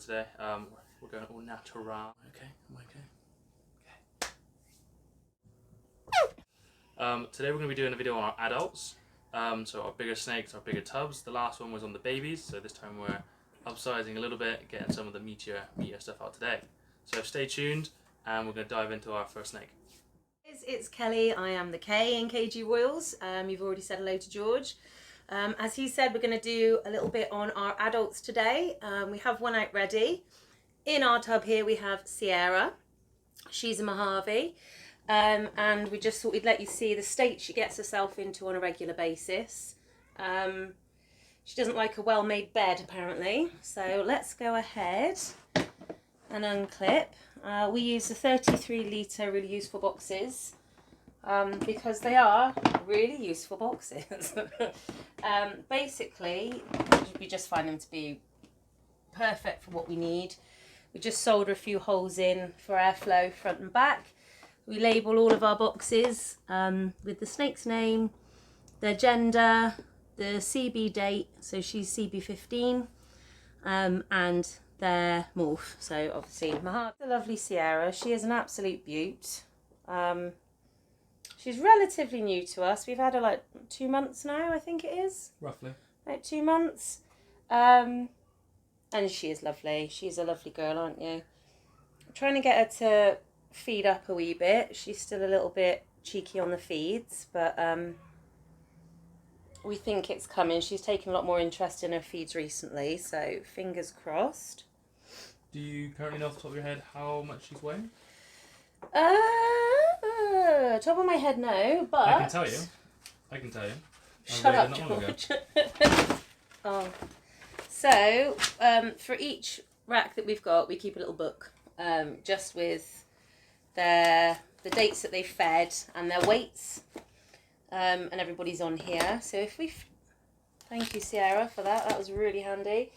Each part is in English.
today. We're going all natural. Okay, am I okay? Today we're going to be doing a video on our adults. So our bigger snakes, our bigger tubs. The last one was on the babies, so this time we're upsizing a little bit, getting some of the meatier stuff out today. So stay tuned, and we're going to dive into our first snake. It's Kelly. I am the K in KG Royals. You've already said hello to George. As he said, we're going to do a little bit on our adults today. We have one out ready. In our tub here we have Sierra. She's a Mojave. And we just thought we'd let you see the state she gets herself into on a regular basis. She doesn't like a well-made bed apparently. So let's go ahead and unclip. We use the 33 litre really useful boxes because they are really useful boxes. Basically, we just find them to be perfect for what we need. We just solder a few holes in for airflow front and back. We label all of our boxes with the snake's name, their gender, the CB date, so she's CB15, and their morph. So obviously the lovely Sierra, she is an absolute beaut. She's relatively new to us. We've had her like 2 months now, I think it is. Roughly. Like 2 months. And she is lovely. She's a lovely girl, aren't you? I'm trying to get her to feed up a wee bit. She's still a little bit cheeky on the feeds, but we think it's coming. She's taken a lot more interest in her feeds recently, so fingers crossed. Do you currently know off the top of your head how much she's weighing? Top of my head, no, but I can tell you. Shut up, George. Oh, so for each rack that we've got, we keep a little book, just with the dates that they fed and their weights, and everybody's on here. So if we, thank you Sierra for that. That was really handy.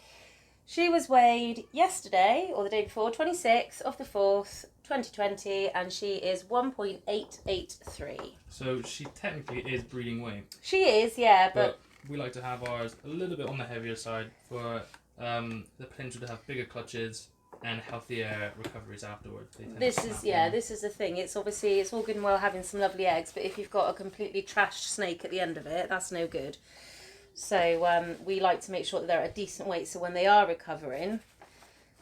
She was weighed yesterday or the day before, 26th of the 4th, 2020, and she is 1.883. So she technically is breeding weight. She is, yeah, but we like to have ours a little bit on the heavier side for the potential to have bigger clutches and healthier recoveries afterwards. This is the thing. It's obviously, it's all good and well having some lovely eggs, but if you've got a completely trashed snake at the end of it, that's no good. So we like to make sure that they're at a decent weight, so when they are recovering,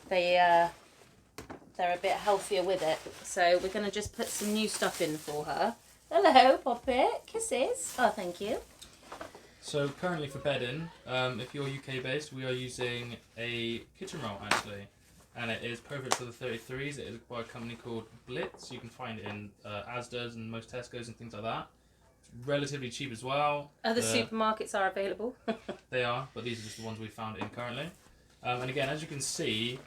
they're a bit healthier with it. So we're going to just put some new stuff in for her. Hello, Poppet. Kisses. Oh, thank you. So currently for bedding, if you're UK based, we are using a kitchen roll actually, and it is perfect for the 33s. It is by a company called Blitz. You can find it in Asda's and most Tesco's and things like that. It's relatively cheap as well. Other supermarkets are available. They are, but these are just the ones we found in currently. And again, as you can see,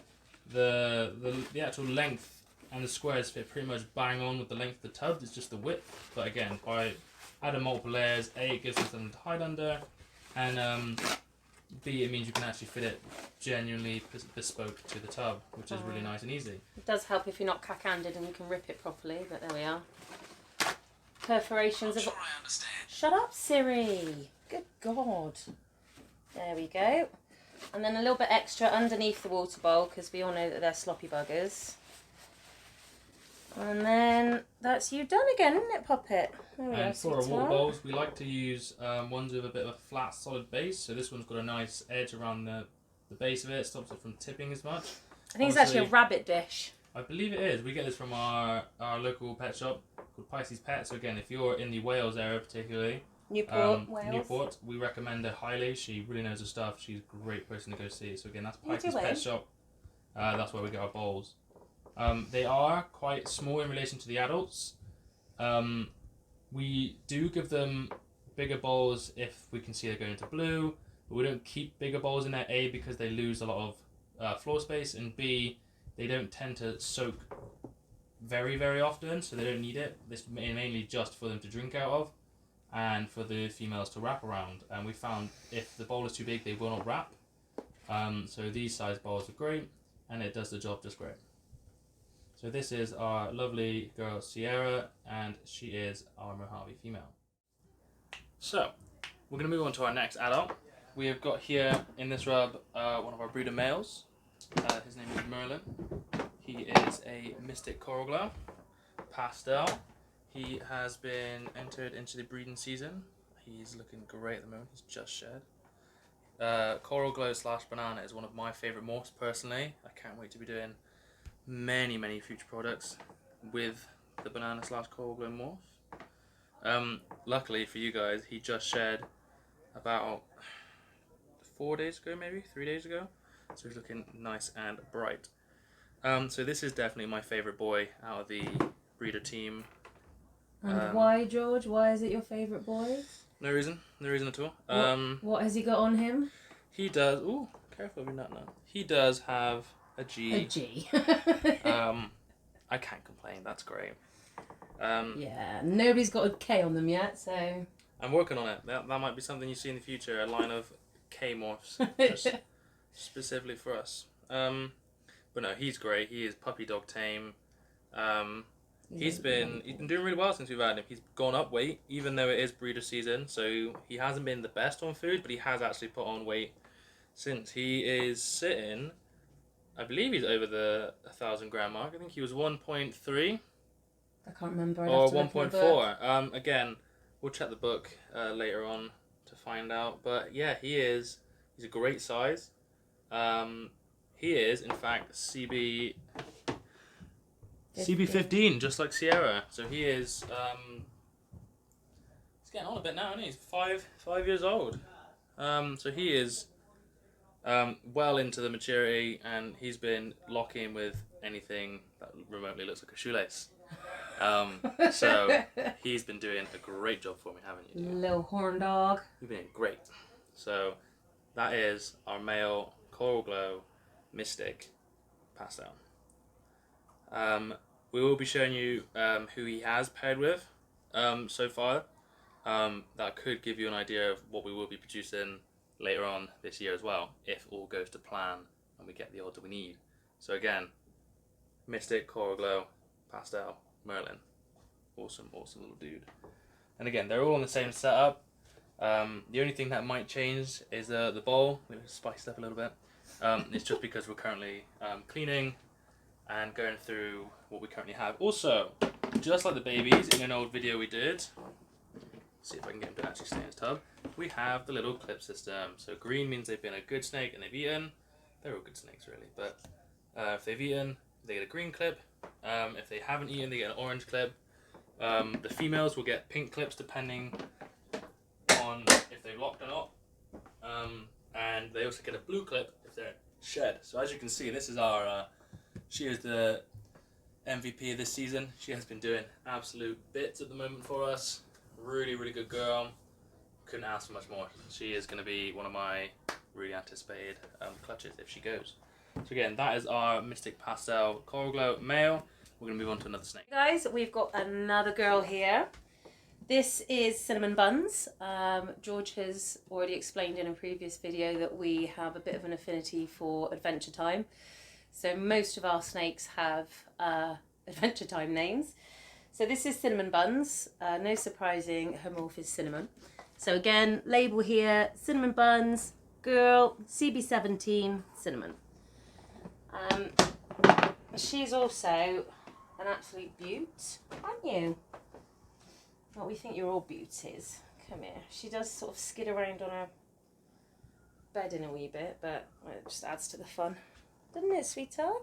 the actual length and the squares fit pretty much bang on with the length of the tub. It's just the width. But again, by adding multiple layers, A, it gives them something to hide under, and B, it means you can actually fit it genuinely bespoke to the tub, which is really nice and easy. It does help if you're not cack-handed and you can rip it properly, but there we are. Perforations of... Sure, I understand. Shut up, Siri. Good God. There we go. And then a little bit extra underneath the water bowl, because we all know that they're sloppy buggers. And then that's you done again, isn't it, Poppet? There we go. And for our water bowls, we like to use ones with a bit of a flat, solid base. So this one's got a nice edge around the base of it. Stops it from tipping as much. I think it's actually a rabbit dish. I believe it is. We get this from our local pet shop called Pisces Pet. So again, if you're in the Wales area particularly, Newport, we recommend her highly. She really knows her stuff. She's a great person to go see. So again, that's Pisces Pet Shop. That's where we get our bowls. They are quite small in relation to the adults. We do give them bigger bowls if we can see they're going into blue, but we don't keep bigger bowls in there, A, because they lose a lot of floor space, and B, they don't tend to soak very, very often, so they don't need it. This is mainly just for them to drink out of and for the females to wrap around. And we found if the bowl is too big, they will not wrap. So these size bowls are great, and it does the job just great. So this is our lovely girl Sierra, and she is our Mojave female. So we're going to move on to our next adult. We have got here in this rub one of our breeder males. His name is Merlin. He is a Mystic Coral Glow pastel. He has been entered into the breeding season. He's looking great at the moment. He's just shed. Coral Glow / Banana is one of my favourite morphs personally. I can't wait to be doing many future products with the Banana / Coral Glow morph. Luckily for you guys, he just shed about 4 days ago, maybe 3 days ago. So he's looking nice and bright. So this is definitely my favourite boy out of the breeder team. And why, George? Why is it your favourite boy? No reason at all. What has he got on him? He does. Ooh, careful, you're not now. He does have a G. A G. I can't complain. That's great. Yeah, nobody's got a K on them yet, so I'm working on it. That might be something you see in the future. A line of K morphs, just specifically for us. But no, he's great. He is puppy dog tame. He's been doing really well since we've had him. He's gone up weight, even though it is breeder season. So he hasn't been the best on food, but he has actually put on weight since he is sitting. I believe he's over the 1,000 gram mark. I think he was 1.3. I can't remember. Or 1.4. Again, we'll check the book later on to find out. But yeah, he's a great size. He is, in fact, CB15, just like Sierra. So he is, he's getting on a bit now, isn't he? He's 5 years old. So he is well into the maturity, and he's been locking with anything that remotely looks like a shoelace. So he's been doing a great job for me, haven't you? Little horn dog. You've been great. So that is our male Coral Glow Mystic pastel. We will be showing you who he has paired with so far. That could give you an idea of what we will be producing later on this year as well, if all goes to plan and we get the order we need. So again, Mystic, Coral Glow, pastel, Merlin. Awesome little dude. And again, they're all on the same setup. The only thing that might change is the bowl. We've spiced up a little bit. It's just because we're currently cleaning and going through what we currently have. Also, just like the babies in an old video we did, see if I can get them to actually stay in his tub, we have the little clip system. So green means they've been a good snake and they've eaten. They're all good snakes really, but if they've eaten, they get a green clip. If they haven't eaten, they get an orange clip. The females will get pink clips depending on if they've locked or not. And they also get a blue clip if they're shed. So as you can see, this is our, she is the MVP of this season. She has been doing absolute bits at the moment for us. Really good girl. Couldn't ask for much more. She is going to be one of my really anticipated clutches if she goes. So again, that is our Mystic Pastel Coral Glow male. We're going to move on to another snake. Guys, we've got another girl here. This is Cinnamon Buns. George has already explained in a previous video that we have a bit of an affinity for Adventure Time. So most of our snakes have Adventure Time names. So this is Cinnamon Buns. No surprising, her morph is Cinnamon. So again, label here, Cinnamon Buns, girl, CB17, Cinnamon. She's also an absolute beaut, aren't you? Well, we think you're all beauties. Come here. She does sort of skid around on her bed in a wee bit, but it just adds to the fun. Doesn't it, sweetheart?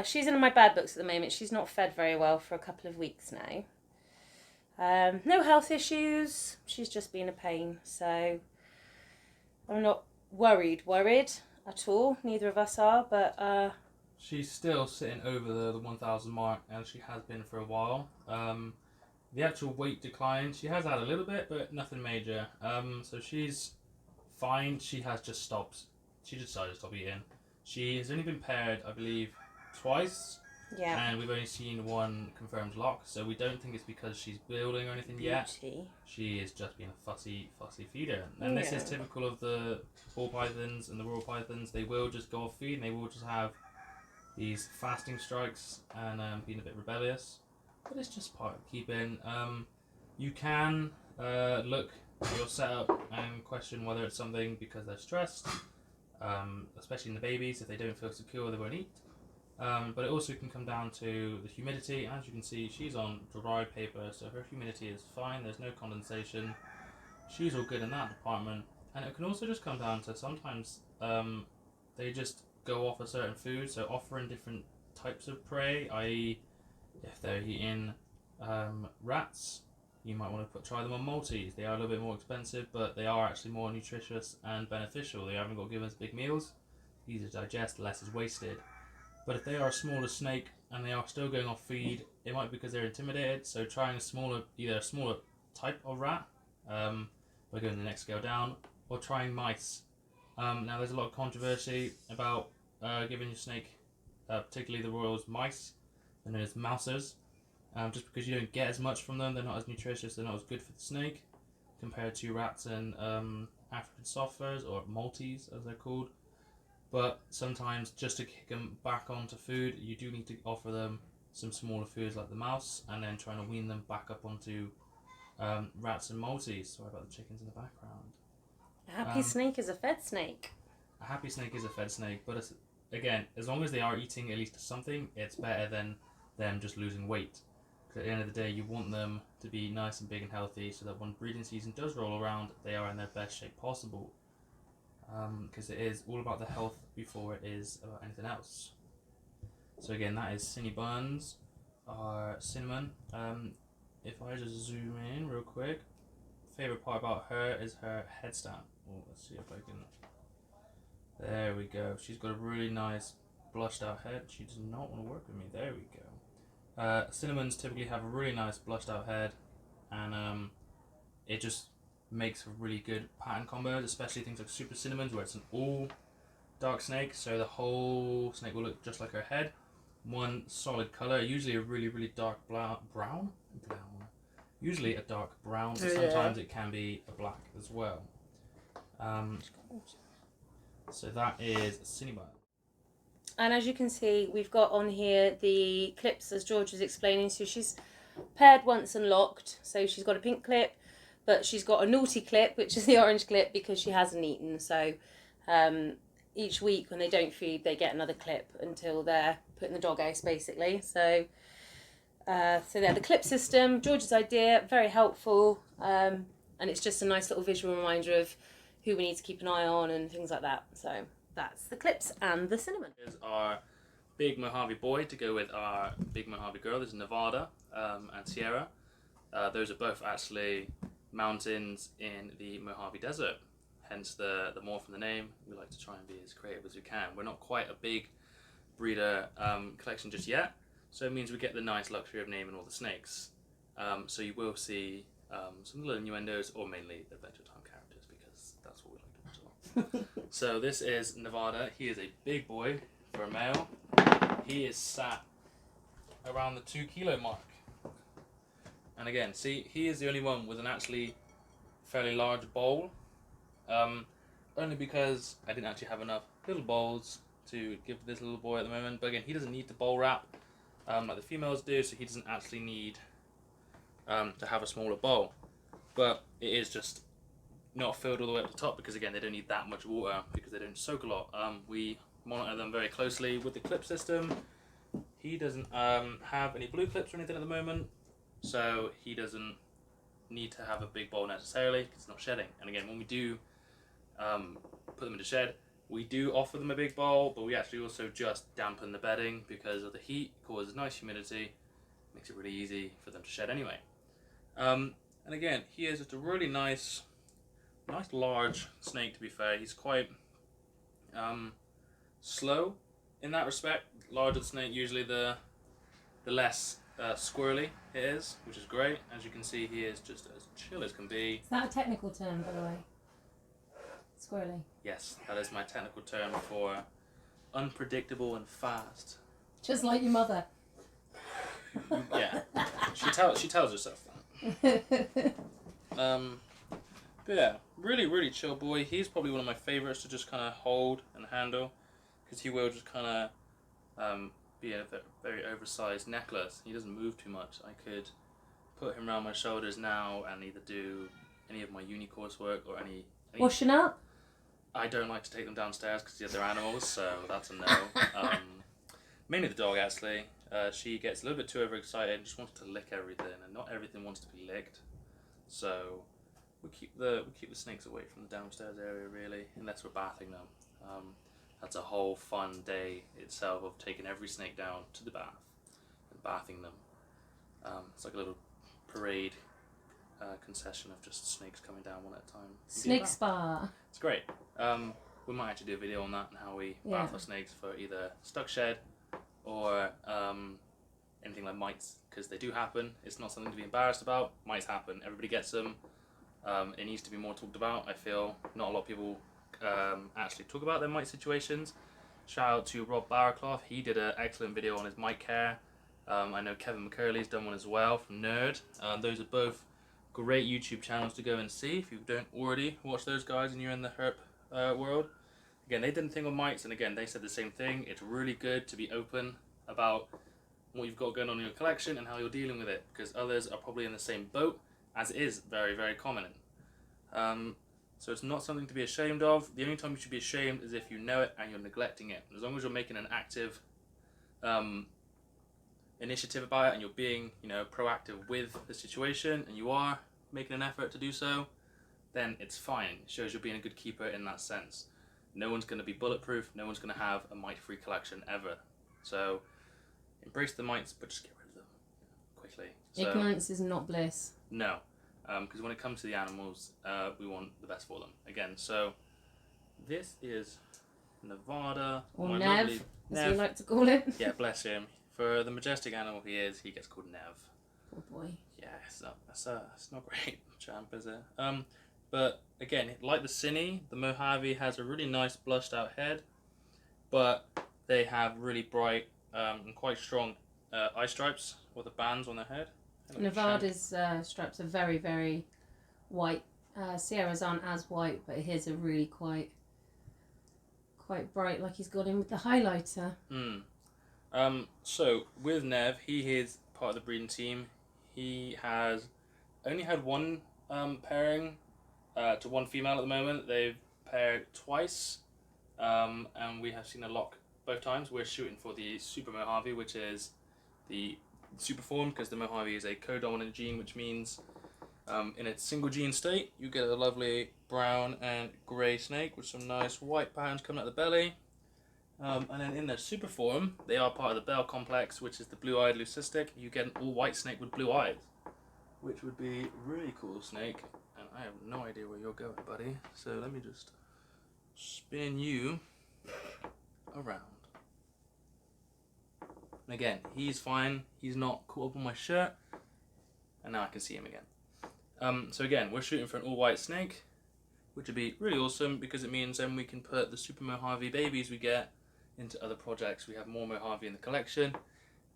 She's in my bad books at the moment. She's not fed very well for a couple of weeks now. No health issues. She's just been a pain. So I'm not worried at all. Neither of us are, but... She's still sitting over the 1,000 mark, and she has been for a while. The actual weight decline, she has had a little bit, but nothing major. So she's fine. She has just stopped. She just decided to stop eating. She has only been paired, I believe, twice. Yeah. And we've only seen one confirmed lock, so we don't think it's because she's building or anything yet. She is just being a fussy feeder. And this is typical of the ball pythons and the royal pythons. They will just go off feed and they will just have these fasting strikes and being a bit rebellious. But it's just part of keeping. You can look at your setup and question whether it's something because they're stressed. especially in the babies. If they don't feel secure, they won't eat. But it also can come down to the humidity. As you can see, she's on dry paper, so her humidity is fine. There's no condensation. She's all good in that department. And it can also just come down to sometimes they just go off a certain food, so offering different types of prey, i.e. if they're eating rats, you might want to try them on Maltese. They are a little bit more expensive, but they are actually more nutritious and beneficial. They haven't got given us big meals, easier to digest, less is wasted. But if they are a smaller snake and they are still going off feed, it might be because they're intimidated. So trying either a smaller type of rat, by going the next scale down, or trying mice. Now there's a lot of controversy about giving your snake, particularly the Royals, mice, and known as mousers. Just because you don't get as much from them, they're not as nutritious, they're not as good for the snake compared to rats and African soft furs, or Maltese as they're called. But sometimes, just to kick them back onto food, you do need to offer them some smaller foods like the mouse, and then trying to wean them back up onto rats and Maltese. Sorry about the chickens in the background. A happy snake is a fed snake. A happy snake is a fed snake, but again, as long as they are eating at least something, it's better than them just losing weight. Because at the end of the day, you want them to be nice and big and healthy, so that when breeding season does roll around, they are in their best shape possible. Because it is all about the health before it is about anything else. So again, that is Cinny Buns, our cinnamon. If I just zoom in real quick, favorite part about her is her head stamp. Oh, let's see if I can. There we go. She's got a really nice blushed out head. She does not want to work with me. There we go. Cinnamons typically have a really nice blushed out head, and it just makes a really good pattern combos, especially things like super cinnamons where it's an all dark snake, so the whole snake will look just like her head. One solid color, usually a really dark brown. Usually a dark brown, but sometimes it can be a black as well. So that is Cinnabon. And as you can see, we've got on here the clips as George was explaining. So she's paired once and locked. So she's got a pink clip, but she's got a naughty clip, which is the orange clip, because she hasn't eaten. So each week when they don't feed, they get another clip until they're put in the doghouse, basically. So they're the clip system, George's idea, very helpful. And it's just a nice little visual reminder of who we need to keep an eye on and things like that. So that's the clips and the cinnamon. Here's our big Mojave boy to go with our big Mojave girl. This is Nevada and Sierra. Those are both actually mountains in the Mojave Desert, hence the more from the name. We like to try and be as creative as we can. We're not quite a big breeder collection just yet, so it means we get the nice luxury of naming all the snakes. So you will see some little innuendos, or mainly Adventure Time characters, because that's what we like to watch a lot. So this is Nevada. He is a big boy for a male. He is sat around the 2 kilo mark. And again, see, he is the only one with an actually fairly large bowl. Only because I didn't actually have enough little bowls to give this little boy at the moment. But again, he doesn't need the bowl wrap like the females do, so he doesn't actually need to have a smaller bowl. But it is just not filled all the way up the top, because again, they don't need that much water because they don't soak a lot. We monitor them very closely with the clip system. He doesn't have any blue clips or anything at the moment, so he doesn't need to have a big bowl necessarily because it's not shedding. And again, when we do put them into shed, we do offer them a big bowl, but we actually also just dampen the bedding because of the heat, causes nice humidity, makes it really easy for them to shed anyway. And again, he is just a really nice large snake, to be fair. He's quite slow in that respect. Larger the snake, usually the less squirrely it is, which is great. As you can see, he is just as chill as can be. Is that a technical term, by the way? Squirrely? Yes, that is my technical term for unpredictable and fast. Just like your mother. Yeah, she tells herself that. But yeah, really chill boy. He's probably one of my favorites to just kind of hold and handle, because he will just kind of be a very oversized necklace. He doesn't move too much. I could put him around my shoulders now and either do any of my uni coursework or any washing up. I don't like to take them downstairs because they're animals, so that's a no. Mainly the dog, actually. She gets a little bit too overexcited and just wants to lick everything, and not everything wants to be licked. So we keep the snakes away from the downstairs area, really, unless we're bathing them. That's a whole fun day itself of taking every snake down to the bath and bathing them. It's like a little parade concession of just snakes coming down one at a time. Snake spa. It's great. We might actually do a video on that and how we bath our snakes for either stuck shed or anything like mites, because they do happen. It's not something to be embarrassed about. Mites happen. Everybody gets them. It needs to be more talked about. I feel not a lot of people actually talk about their mite situations. Shout out to Rob Barraclough. He did an excellent video on his mite care. I know Kevin McCurley's done one as well from Nerd. Those are both great YouTube channels to go and see if you don't already watch those guys and you're in the herp world. Again, they did a thing on mites, and again, they said the same thing. It's really good to be open about what you've got going on in your collection and how you're dealing with it, because others are probably in the same boat, as it is very, very common. So it's not something to be ashamed of. The only time you should be ashamed is if you know it and you're neglecting it. As long as you're making an active initiative about it and you're being, proactive with the situation, and you are making an effort to do so, then it's fine. It shows you're being a good keeper in that sense. No one's going to be bulletproof. No one's going to have a mite-free collection ever. So embrace the mites, but just get rid of them quickly. So, ignorance is not bliss. No, because when it comes to the animals, we want the best for them. Again, so this is Nevada. Or Nev, as we like to call it. Yeah, bless him. For the majestic animal he is, he gets called Nev. Poor boy. Yeah, it's not great, champ, is it? But again, like the Cine, the Mojave has a really nice blushed out head, but they have really bright and quite strong eye stripes or the bands on their head. Nevada's stripes are very, very white. Sierra's aren't as white, but his are really quite bright, like he's got in with the highlighter. So with Nev, he is part of the breeding team. He has only had one pairing to one female at the moment. They've paired twice, and we have seen a lock both times. We're shooting for the Super Mojave, which is the super form, because the Mojave is a co-dominant gene, which means in its single gene state you get a lovely brown and grey snake with some nice white patterns coming out the belly. And then in their super form, they are part of the Bell complex, which is the blue-eyed leucistic. You get an all-white snake with blue eyes, which would be a really cool snake. And I have no idea where you're going, buddy. So let me just spin you around. And again, he's fine. He's not caught up on my shirt. And now I can see him again. So again, we're shooting for an all-white snake, which would be really awesome because it means then we can put the Super Mojave babies we get into other projects. We have more Mojave in the collection,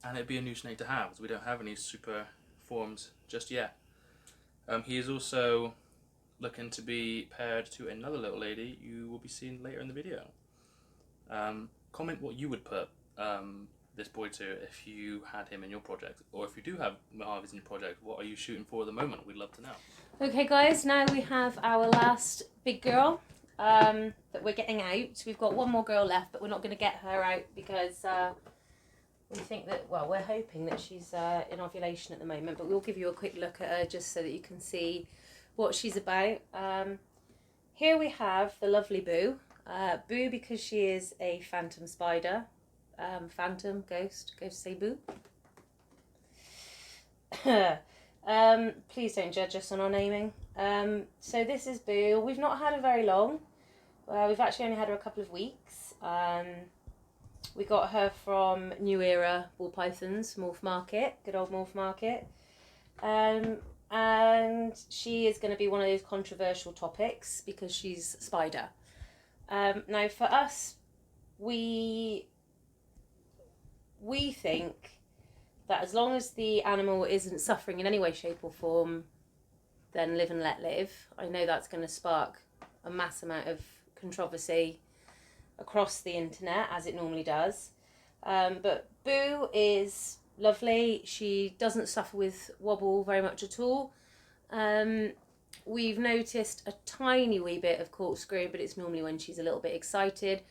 and it'd be a new snake to have, as we don't have any super forms just yet. He is also looking to be paired to another little lady you will be seeing later in the video. Comment what you would put this boy to if you had him in your project, or if you do have Mojaves in your project, what are you shooting for at the moment? We'd love to know. Okay guys, now we have our last big girl that we're getting out. We've got one more girl left, but we're not going to get her out because we think that, well, we're hoping that she's in ovulation at the moment, but we'll give you a quick look at her just so that you can see what she's about. Here we have the lovely Boo. Boo, because she is a phantom spider. Phantom, ghost say boo. Please don't judge us on our naming. So this is Boo. We've not had her very long. We've actually only had her a couple of weeks. We got her from New Era Ball Pythons, Morph Market, good old Morph Market. And she is going to be one of those controversial topics because she's spider. Now for us, we think that as long as the animal isn't suffering in any way, shape or form, then live and let live. I know that's going to spark a mass amount of controversy across the internet, as it normally does. But Boo is lovely. She doesn't suffer with wobble very much at all. We've noticed a tiny wee bit of corkscrew, but it's normally when she's a little bit excited.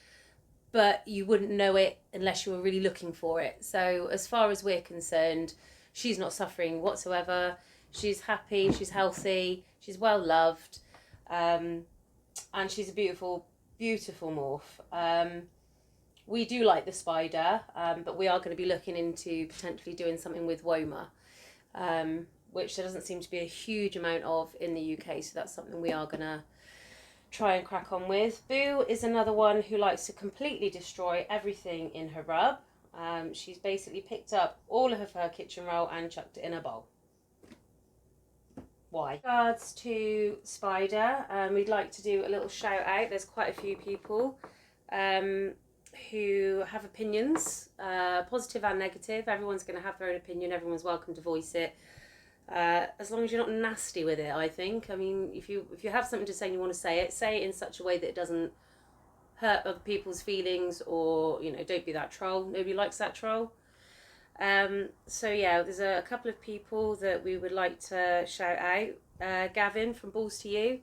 But you wouldn't know it unless you were really looking for it. So as far as we're concerned, she's not suffering whatsoever. She's happy, she's healthy, she's well loved, and she's a beautiful, beautiful morph. We do like the spider, but we are going to be looking into potentially doing something with Woma, which there doesn't seem to be a huge amount of in the UK, so that's something we are going to try and crack on with. Boo is another one who likes to completely destroy everything in her rub. She's basically picked up all of her kitchen roll and chucked it in a bowl. Why? In regards to Spider, we'd like to do a little shout out. There's quite a few people who have opinions, positive and negative. Everyone's going to have their own opinion. Everyone's welcome to voice it. As long as you're not nasty with it, I think. I mean, if you have something to say and you want to say it in such a way that it doesn't hurt other people's feelings, or, you know, don't be that troll. Nobody likes that troll. So yeah, there's a couple of people that we would like to shout out. Gavin from Balls to You.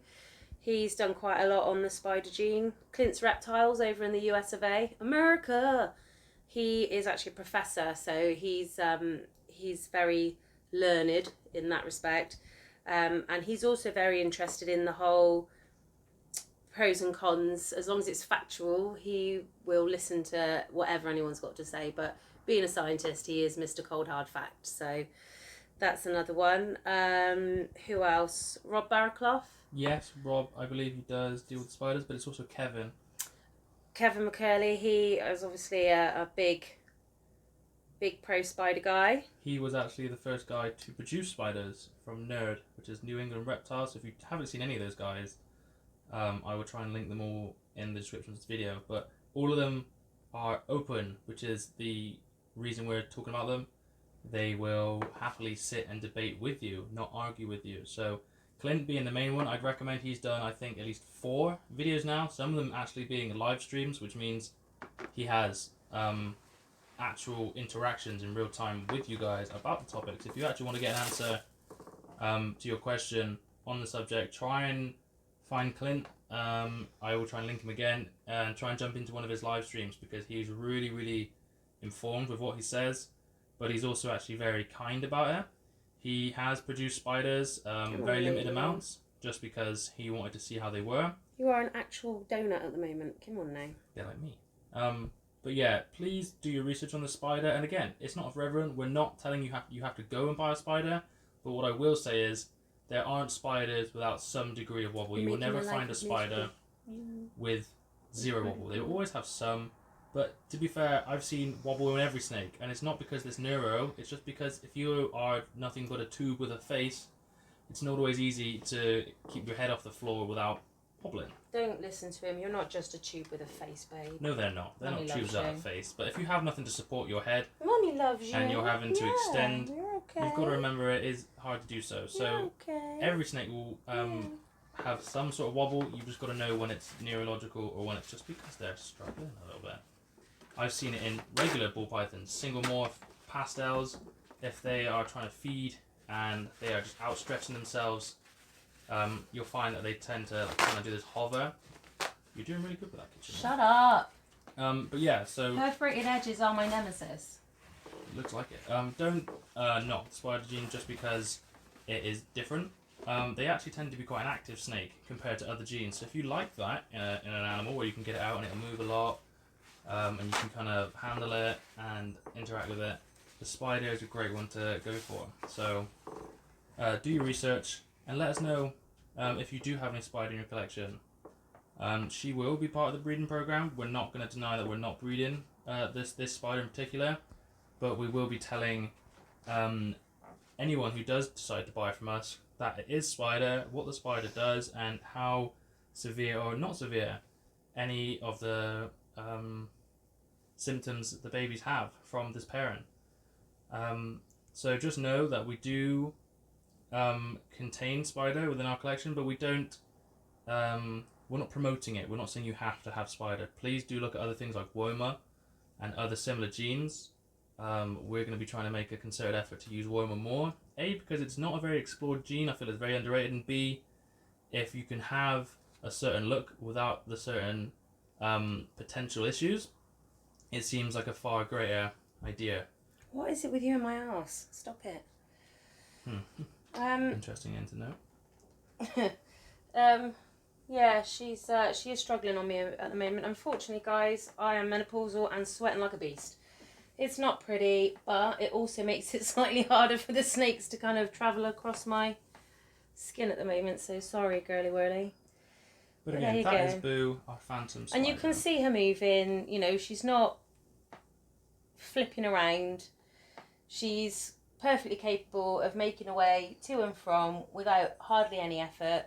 He's done quite a lot on the spider gene. Clint's Reptiles over in the US of A. America! He is actually a professor, so he's very learned in that respect. And he's also very interested in the whole pros and cons. As long as it's factual, he will listen to whatever anyone's got to say. But being a scientist, he is Mr. Cold Hard Fact. So that's another one. Who else? Rob Barraclough. Yes, Rob, I believe he does deal with spiders, but it's also Kevin. Kevin McCurley, he is obviously a big pro spider guy. He was actually the first guy to produce spiders from Nerd, which is New England Reptiles. So if you haven't seen any of those guys, I will try and link them all in the description of this video. But all of them are open, which is the reason we're talking about them. They will happily sit and debate with you, not argue with you. So Clint being the main one, I'd recommend. He's done, I think, at least 4 videos now. Some of them actually being live streams, which means he has actual interactions in real time with you guys about the topics. If you actually want to get an answer to your question on the subject, try and find Clint. I will try and link him again and try and jump into one of his live streams, because he's really, really informed with what he says, but he's also actually very kind about it. He has produced spiders, very limited amounts, just because he wanted to see how they were. You are an actual donut at the moment. Come on now. They're like me. But yeah, please do your research on the spider. And again, it's not for everyone. We're not telling you have to go and buy a spider. But what I will say is, there aren't spiders without some degree of wobble. You will never find a spider with 0 wobble. They will always have some. But to be fair, I've seen wobble in every snake, and it's not because there's neuro. It's just because if you are nothing but a tube with a face, it's not always easy to keep your head off the floor without wobbling. Don't listen to him. You're not just a tube with a face, babe. No, they're not. They're Mummy not tubes without a face. But if you have nothing to support your head, Mummy loves you, and you're having to extend, you're okay. you've got to remember it is hard to do so. So okay. every snake will have some sort of wobble. You've just got to know when it's neurological or when it's just because they're struggling a little bit. I've seen it in regular ball pythons, single morph, pastels. If they are trying to feed and they are just outstretching themselves, you'll find that they tend to kind of do this hover. You're doing really good with that kitchen. Shut up. But yeah, so Perforated edges are my nemesis. looks like it. Don't knock the spider gene just because it is different. They actually tend to be quite an active snake compared to other genes. So if you like that in an animal where you can get it out and it'll move a lot, and you can kind of handle it and interact with it, the spider is a great one to go for. So do your research and let us know if you do have any spider in your collection. She will be part of the breeding program. We're not going to deny that we're not breeding this spider in particular, but we will be telling anyone who does decide to buy from us that it is spider, what the spider does, and how severe or not severe any of the symptoms that the babies have from this parent. So just know that we do contain spider within our collection, but we don't. We're not promoting it. We're not saying you have to have spider. Please do look at other things like Woma and other similar genes. We're going to be trying to make a concerted effort to use Woma more. A, because it's not a very explored gene. I feel it's very underrated. And B, if you can have a certain look without the certain potential issues, it seems like a far greater idea. What is it with you and my ass? Stop it. Interesting to know. Yeah, she is struggling on me at the moment. Unfortunately, guys, I am menopausal and sweating like a beast. It's not pretty, but it also makes it slightly harder for the snakes to kind of travel across my skin at the moment. So sorry, girly whirly. But again, that is Boo, our phantom spider. And you can see her moving. You know, she's not flipping around. She's perfectly capable of making her way to and from without hardly any effort.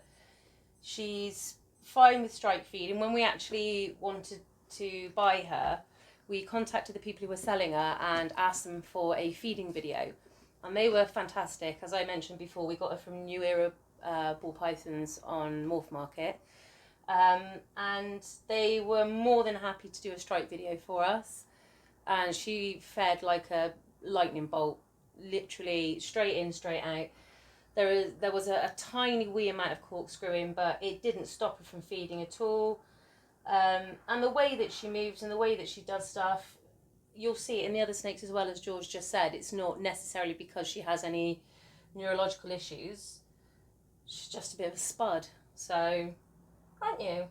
She's fine with strike feed, and when we actually wanted to buy her, we contacted the people who were selling her and asked them for a feeding video, and they were fantastic. As I mentioned before, we got her from New Era Ball Pythons on Morph Market, and they were more than happy to do a strike video for us, and she fed like a lightning bolt, literally straight in, straight out. There was a tiny wee amount of corkscrewing, but it didn't stop her from feeding at all. And the way that she moves and the way that she does stuff, you'll see it in the other snakes as well, as George just said. It's not necessarily because she has any neurological issues. She's just a bit of a spud. So, aren't you?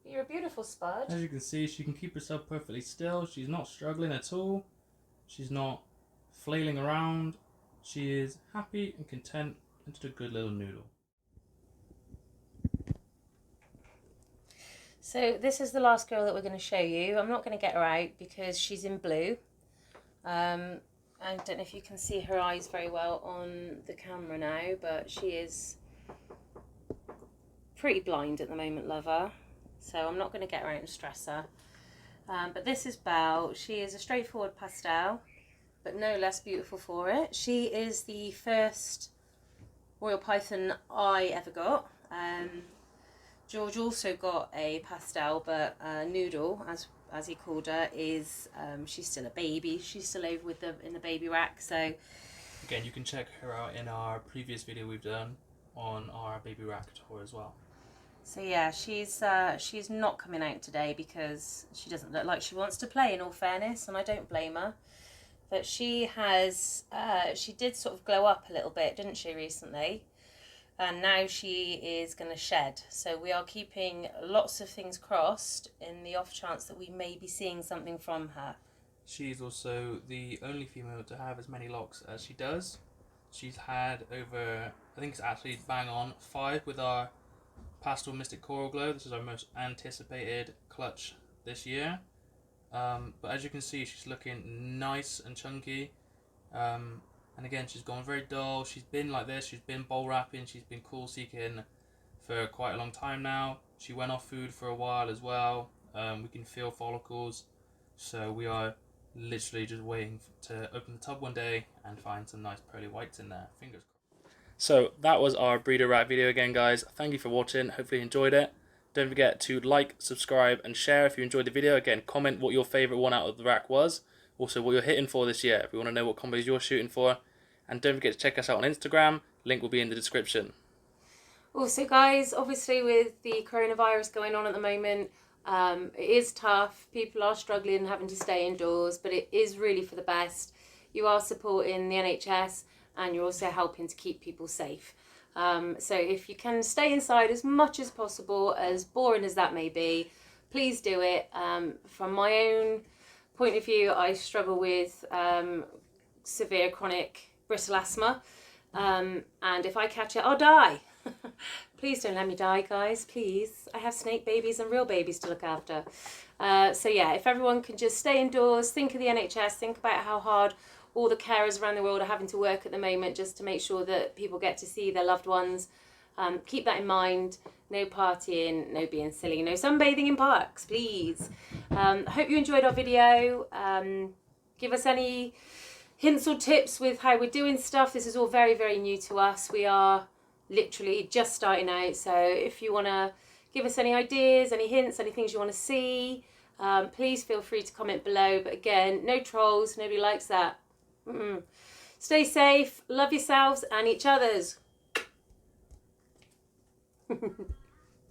You're a beautiful spud. As you can see, she can keep herself perfectly still. She's not struggling at all. She's not flailing around. She is happy and content and just a good little noodle. So this is the last girl that we're going to show you. I'm not going to get her out because she's in blue. I don't know if you can see her eyes very well on the camera now, but she is pretty blind at the moment, lover. So I'm not going to get her out and stress her. But this is Belle. She is a straightforward pastel, but no less beautiful for it. She is the first Royal Python I ever got. George also got a pastel, but Noodle, as he called her, is she's still a baby. She's still over with in the baby rack. So again, you can check her out in our previous video we've done on our baby rack tour as well. So yeah, she's not coming out today because she doesn't look like she wants to play, in all fairness, and I don't blame her. But she did sort of glow up a little bit, didn't she, recently? And now she is going to shed. So we are keeping lots of things crossed in the off chance that we may be seeing something from her. She's also the only female to have as many locks as she does. She's had over, I think it's actually bang on, 5 with our Pastel Mystic Coral Glow. This is our most anticipated clutch this year. But as you can see, she's looking nice and chunky. And again, she's gone very dull. She's been like this. She's been bowl wrapping. She's been cool seeking for quite a long time now. She went off food for a while as well. We can feel follicles. So we are literally just waiting to open the tub one day and find some nice pearly whites in there. Fingers crossed. So that was our breeder rack video again, guys. Thank you for watching. Hopefully you enjoyed it. Don't forget to like, subscribe and share if you enjoyed the video. Again, comment what your favourite one out of the rack was. Also what you're hitting for this year. If we want to know what combos you're shooting for. And don't forget to check us out on Instagram. Link will be in the description. Also, guys, obviously with the coronavirus going on at the moment, it is tough. People are struggling and having to stay indoors, but it is really for the best. You are supporting the NHS and you're also helping to keep people safe. So if you can stay inside as much as possible, as boring as that may be, please do it. From my own point of view, I struggle with severe chronic brittle asthma, and if I catch it, I'll die. Please don't let me die, guys, please. I have snake babies and real babies to look after. So yeah, if everyone can just stay indoors, think of the NHS, think about how hard all the carers around the world are having to work at the moment just to make sure that people get to see their loved ones. Keep that in mind. No partying, no being silly, no sunbathing in parks, please. Hope you enjoyed our video. Give us any hints or tips with how we're doing stuff. This is all very, very new to us. We are literally just starting out. So if you want to give us any ideas, any hints, any things you want to see, please feel free to comment below. But again, no trolls. Nobody likes that. Stay safe. Love yourselves and each other's.